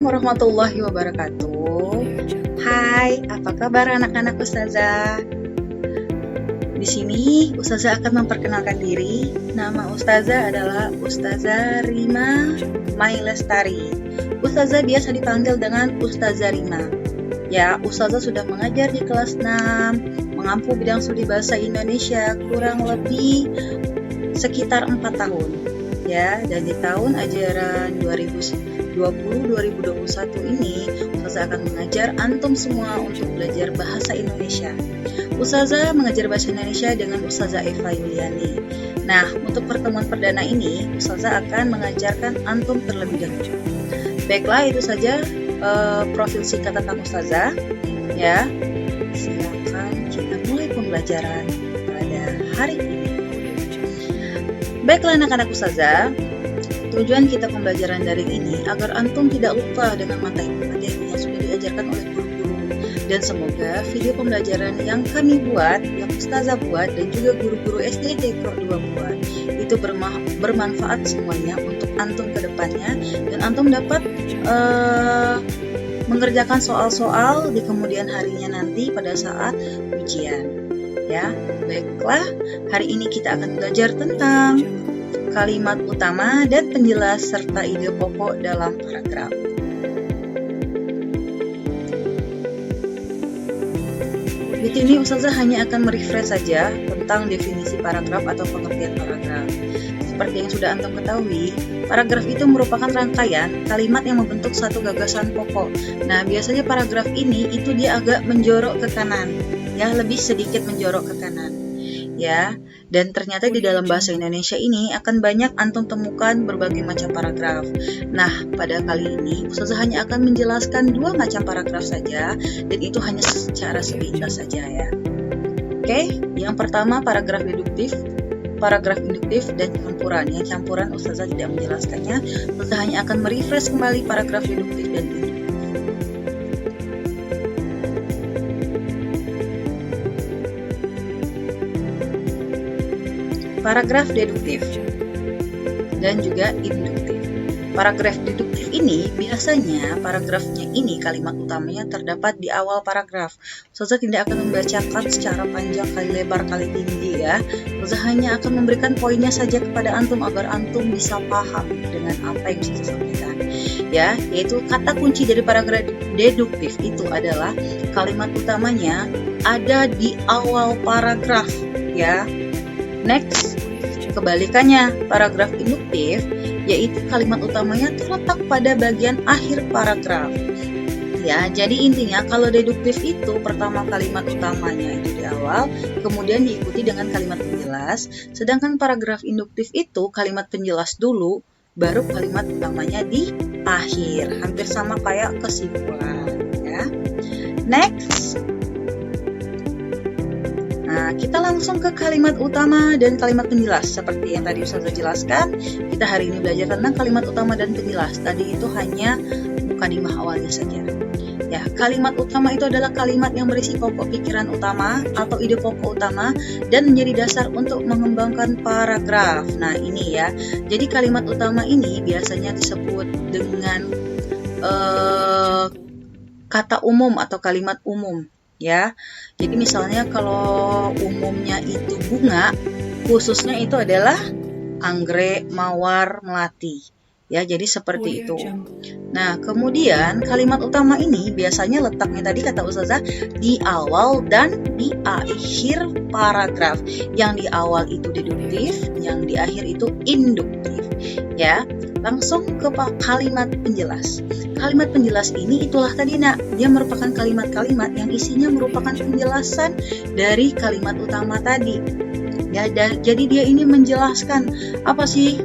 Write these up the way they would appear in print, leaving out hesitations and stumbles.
Warahmatullahi wabarakatuh. Hai, apa kabar anak-anak Ustazah? Di sini Ustazah akan memperkenalkan diri. Nama Ustazah adalah Ustazah Rima Mai Lestari. Ustazah biasa dipanggil dengan Ustazah Rima. Ya, Ustazah sudah mengajar di kelas 6, mengampu bidang studi bahasa Indonesia kurang lebih sekitar 4 tahun. Ya, dan di tahun ajaran 2020-2021 ini Ustazah akan mengajar antum semua untuk belajar bahasa Indonesia. Ustazah mengajar bahasa Indonesia dengan Ustazah Eva Yuliani. Nah, untuk pertemuan perdana ini Ustazah akan mengajarkan antum terlebih dahulu. Baiklah, itu saja profil singkat tentang Ustazah. Ya, silakan kita mulai pembelajaran pada hari ini. Baiklah anak-anak Ustazah, tujuan kita pembelajaran daring ini agar antum tidak lupa dengan materi yang sudah diajarkan oleh guru-guru. Dan semoga video pembelajaran yang kami buat, yang Ustazah buat, dan juga guru-guru SD Pro 2 buat, itu bermanfaat semuanya untuk antum ke depannya, dan antum dapat mengerjakan soal-soal di kemudian harinya nanti pada saat ujian. Ya, baiklah, hari ini kita akan belajar tentang kalimat utama dan penjelas serta ide pokok dalam paragraf. Di sini Ustazah hanya akan merefresh saja tentang definisi paragraf atau pengertian paragraf. Seperti yang sudah antum ketahui, paragraf itu merupakan rangkaian kalimat yang membentuk satu gagasan pokok. Nah, biasanya paragraf ini itu dia agak menjorok ke kanan, ya, lebih sedikit menjorok ke kanan. Ya, dan ternyata di dalam bahasa Indonesia ini akan banyak antum temukan berbagai macam paragraf. Nah, pada kali ini Ustazah hanya akan menjelaskan 2 macam paragraf saja, dan itu hanya secara sepintas saja ya. Oke, yang pertama paragraf deduktif, paragraf induktif, dan campuran. Yang campuran Ustazah tidak menjelaskannya. Ustazah hanya akan merefresh kembali paragraf deduktif dan induktif. Paragraf deduktif dan juga induktif. Paragraf deduktif ini biasanya paragrafnya ini kalimat utamanya terdapat di awal paragraf. Ustazah tidak akan membacakan secara panjang kali lebar kali tinggi ya. Ustazah hanya akan memberikan poinnya saja kepada antum agar antum bisa paham dengan apa yang Ustazah sampaikan. Ya, yaitu kata kunci dari paragraf deduktif itu adalah kalimat utamanya ada di awal paragraf ya. Next, kebalikannya, paragraf induktif, yaitu kalimat utamanya terletak pada bagian akhir paragraf. Ya, jadi intinya kalau deduktif itu pertama kalimat utamanya itu di awal, kemudian diikuti dengan kalimat penjelas, sedangkan paragraf induktif itu kalimat penjelas dulu, baru kalimat utamanya di akhir. Hampir sama kayak kesimpulan, ya. Next. Nah, kita langsung ke kalimat utama dan kalimat penjelas. Seperti yang tadi Ustazah jelaskan, kita hari ini belajar tentang kalimat utama dan penjelas. Tadi itu hanya mukadimah awalnya saja. Ya, kalimat utama itu adalah kalimat yang berisi pokok pikiran utama atau ide pokok utama dan menjadi dasar untuk mengembangkan paragraf. Nah, ini ya. Jadi kalimat utama ini biasanya disebut dengan kata umum atau kalimat umum. Ya, jadi misalnya kalau umumnya itu bunga, khususnya itu adalah anggrek, mawar, melati. Ya, jadi seperti itu. Nah, kemudian kalimat utama ini biasanya letaknya tadi kata Ustazah di awal dan di akhir paragraf. Yang di awal itu deduktif, yang di akhir itu induktif. Ya, langsung ke kalimat penjelas. Kalimat penjelas ini itulah tadi nak, dia merupakan kalimat-kalimat yang isinya merupakan penjelasan dari kalimat utama tadi. Ya, jadi dia ini menjelaskan apa sih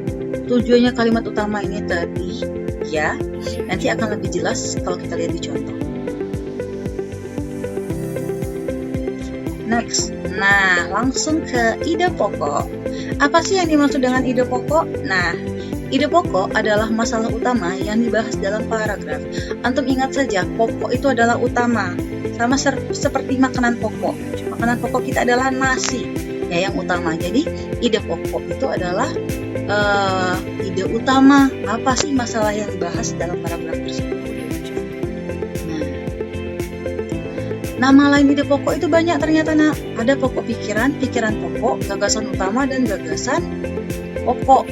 tujuannya kalimat utama ini tadi. Ya, nanti akan lebih jelas kalau kita lihat di contoh. Next, nah langsung ke ide pokok. Apa sih yang dimaksud dengan ide pokok? Nah, ide pokok adalah masalah utama yang dibahas dalam paragraf. Antum ingat saja, pokok itu adalah utama. Sama seperti makanan pokok. Makanan pokok kita adalah nasi, ya, yang utama. Jadi, ide pokok itu adalah ide utama. Apa sih masalah yang dibahas dalam paragraf tersebut? Nama lain ide pokok itu banyak ternyata, nak. Ada pokok pikiran, pikiran pokok, gagasan utama, dan gagasan pokok.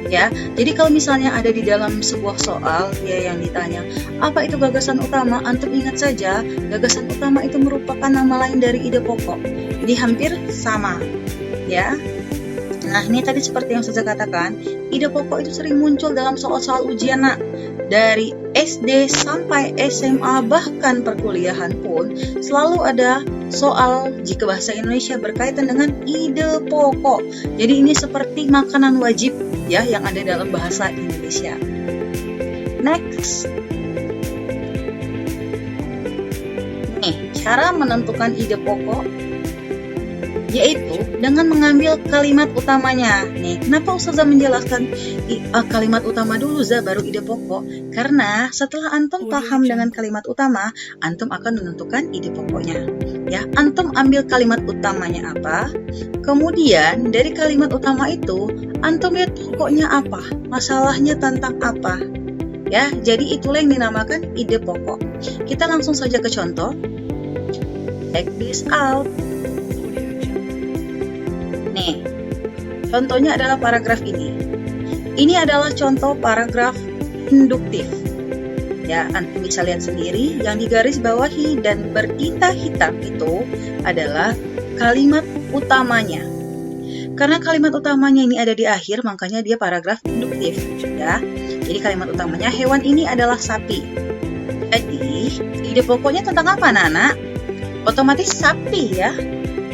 Ya, jadi kalau misalnya ada di dalam sebuah soal ya yang ditanya apa itu gagasan utama, antum ingat saja gagasan utama itu merupakan nama lain dari ide pokok. Jadi hampir sama, ya. Nah, ini tadi seperti yang saya katakan, ide pokok itu sering muncul dalam soal-soal ujian, nak. Dari SD sampai SMA bahkan perkuliahan pun selalu ada soal jika bahasa Indonesia berkaitan dengan ide pokok. Jadi ini seperti makanan wajib ya yang ada dalam bahasa Indonesia. Next. Nih, cara menentukan ide pokok yaitu dengan mengambil kalimat utamanya. Nih, kenapa Ustazah menjelaskan kalimat utama dulu, baru ide pokok? Karena setelah antum paham dengan kalimat utama, antum akan menentukan ide pokoknya. Ya, antum ambil kalimat utamanya apa? Kemudian dari kalimat utama itu, antum lihat pokoknya apa? Masalahnya tentang apa? Ya, jadi itulah yang dinamakan ide pokok. Kita langsung saja ke contoh. Check this out. Nih, contohnya adalah paragraf ini. Ini adalah contoh paragraf induktif. Ya, antum bisa lihat sendiri yang digaris bawahi dan bertinta hitam itu adalah kalimat utamanya. Karena kalimat utamanya ini ada di akhir, makanya dia paragraf induktif. Ya, jadi kalimat utamanya hewan ini adalah sapi. Jadi, ide pokoknya tentang apa, anak-anak? Otomatis sapi ya.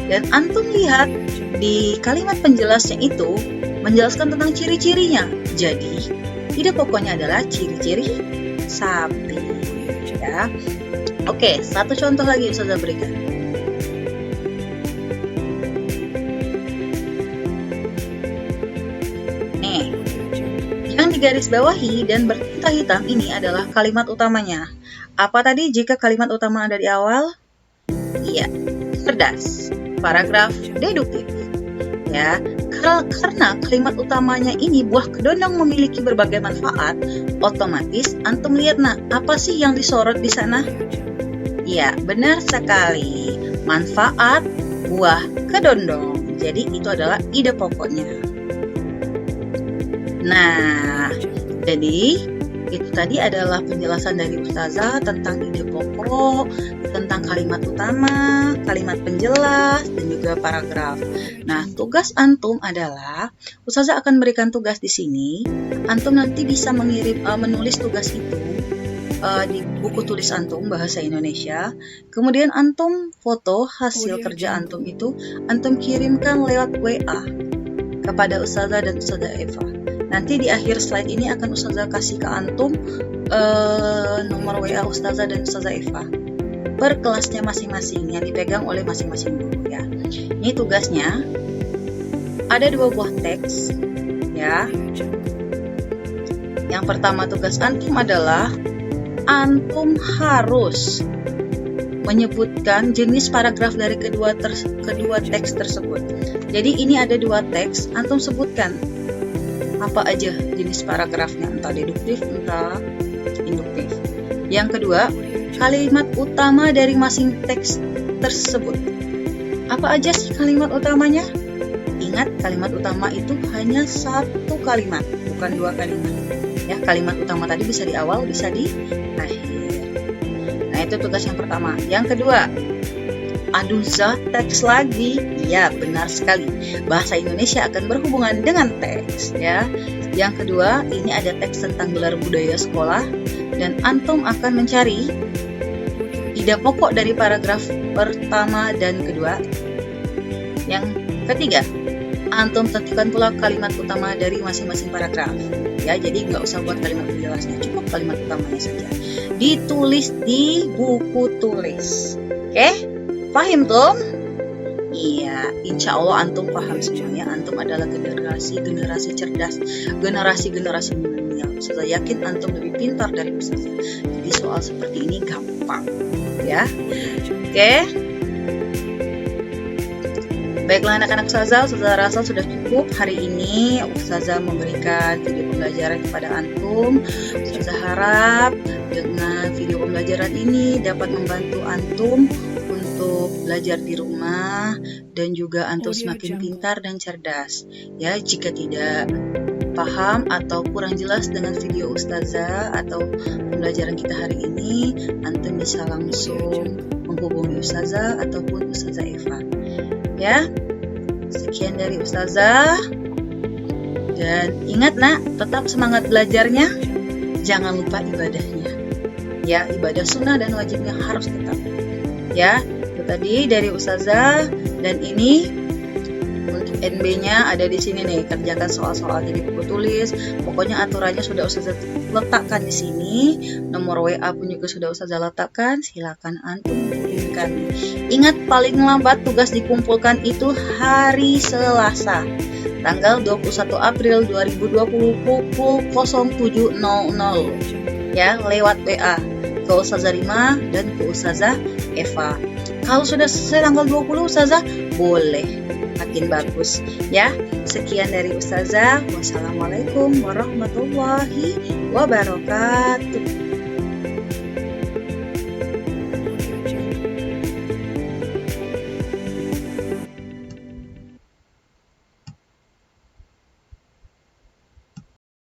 Dan antum lihat di kalimat penjelasnya itu menjelaskan tentang ciri-cirinya. Jadi, ide pokoknya adalah ciri-ciri sapi. Ya. Oke, satu contoh lagi Ustazah berikan. Nih, yang digaris bawahi dan bertinta hitam ini adalah kalimat utamanya. Apa tadi jika kalimat utama ada di awal? Iya, cerdas. Paragraf deduktif. Ya, karena kalimat utamanya ini buah kedondong memiliki berbagai manfaat, otomatis antum lihat apa sih yang disorot di sana? Ya, benar sekali. Manfaat buah kedondong. Jadi itu adalah ide pokoknya. Nah, jadi itu tadi adalah penjelasan dari Ustazah tentang ide pokok, tentang kalimat utama, kalimat penjelas, dan juga paragraf. Nah, tugas antum adalah Ustazah akan berikan tugas di sini. Antum nanti bisa menulis tugas itu di buku tulis antum bahasa Indonesia. Kemudian antum foto hasil kerja antum itu, antum kirimkan lewat WA kepada Ustazah dan Ustazah Eva. Nanti di akhir slide ini akan Ustazah kasih ke antum nomor WA Ustazah dan Ustazah Eva per kelasnya masing-masing yang dipegang oleh masing-masing guru ya. Ini tugasnya ada 2 buah teks ya. Yang pertama tugas antum adalah antum harus menyebutkan jenis paragraf dari kedua teks tersebut. Jadi ini ada 2 teks, antum sebutkan apa aja jenis paragrafnya, entah deduktif, entah induktif. Yang kedua, kalimat utama dari masing teks tersebut. Apa aja sih kalimat utamanya? Ingat, kalimat utama itu hanya 1 kalimat, bukan 2 kalimat. Ya, kalimat utama tadi bisa di awal, bisa di akhir. Nah, itu tugas yang pertama. Yang kedua, adu teks lagi. Ya, benar sekali. Bahasa Indonesia akan berhubungan dengan teks ya. Yang kedua, ini ada teks tentang gelar budaya sekolah dan antum akan mencari ide pokok dari paragraf pertama dan kedua. Yang ketiga, antum tentukan pula kalimat utama dari masing-masing paragraf. Ya, jadi nggak usah buat kalimat penjelasnya, cukup kalimat utamanya saja. Ditulis di buku tulis. Oke? Paham tuh? Iya, insya Allah antum paham semuanya. Antum adalah generasi cerdas, generasi milenial. Saya yakin antum lebih pintar dari Ustazah. Jadi soal seperti ini gampang, ya. Oke. Baiklah anak-anak Ustazah rasa sudah cukup hari ini Ustazah memberikan video pembelajaran kepada antum. Ustazah harap dengan video pembelajaran ini dapat membantu antum untuk belajar di rumah dan juga antum semakin pintar dan cerdas. Ya, jika tidak paham atau kurang jelas dengan video Ustazah atau pembelajaran kita hari ini, antum bisa langsung menghubungi Ustazah ataupun Ustazah Eva. Ya, sekian dari Ustazah. Dan ingat nak, tetap semangat belajarnya, jangan lupa ibadahnya. Ya, ibadah sunnah dan wajibnya harus tetap. Ya, itu tadi dari Ustazah. Dan ini untuk NB-nya ada di sini nih, kerjakan soal-soalnya di buku tulis. Pokoknya aturannya sudah Ustazah letakkan di sini. Nomor WA pun juga sudah Ustazah letakkan. Silakan antum hubungi kami. Ingat, paling lambat tugas dikumpulkan itu hari Selasa, tanggal 21 April 2020 pukul 07.00 ya, lewat WA ke Ustazah Rima dan ke Ustazah Eva. Kalau sudah selesai tanggal 20 Ustazah, boleh, makin bagus ya. Sekian dari Ustazah. Wassalamualaikum warahmatullahi wabarakatuh.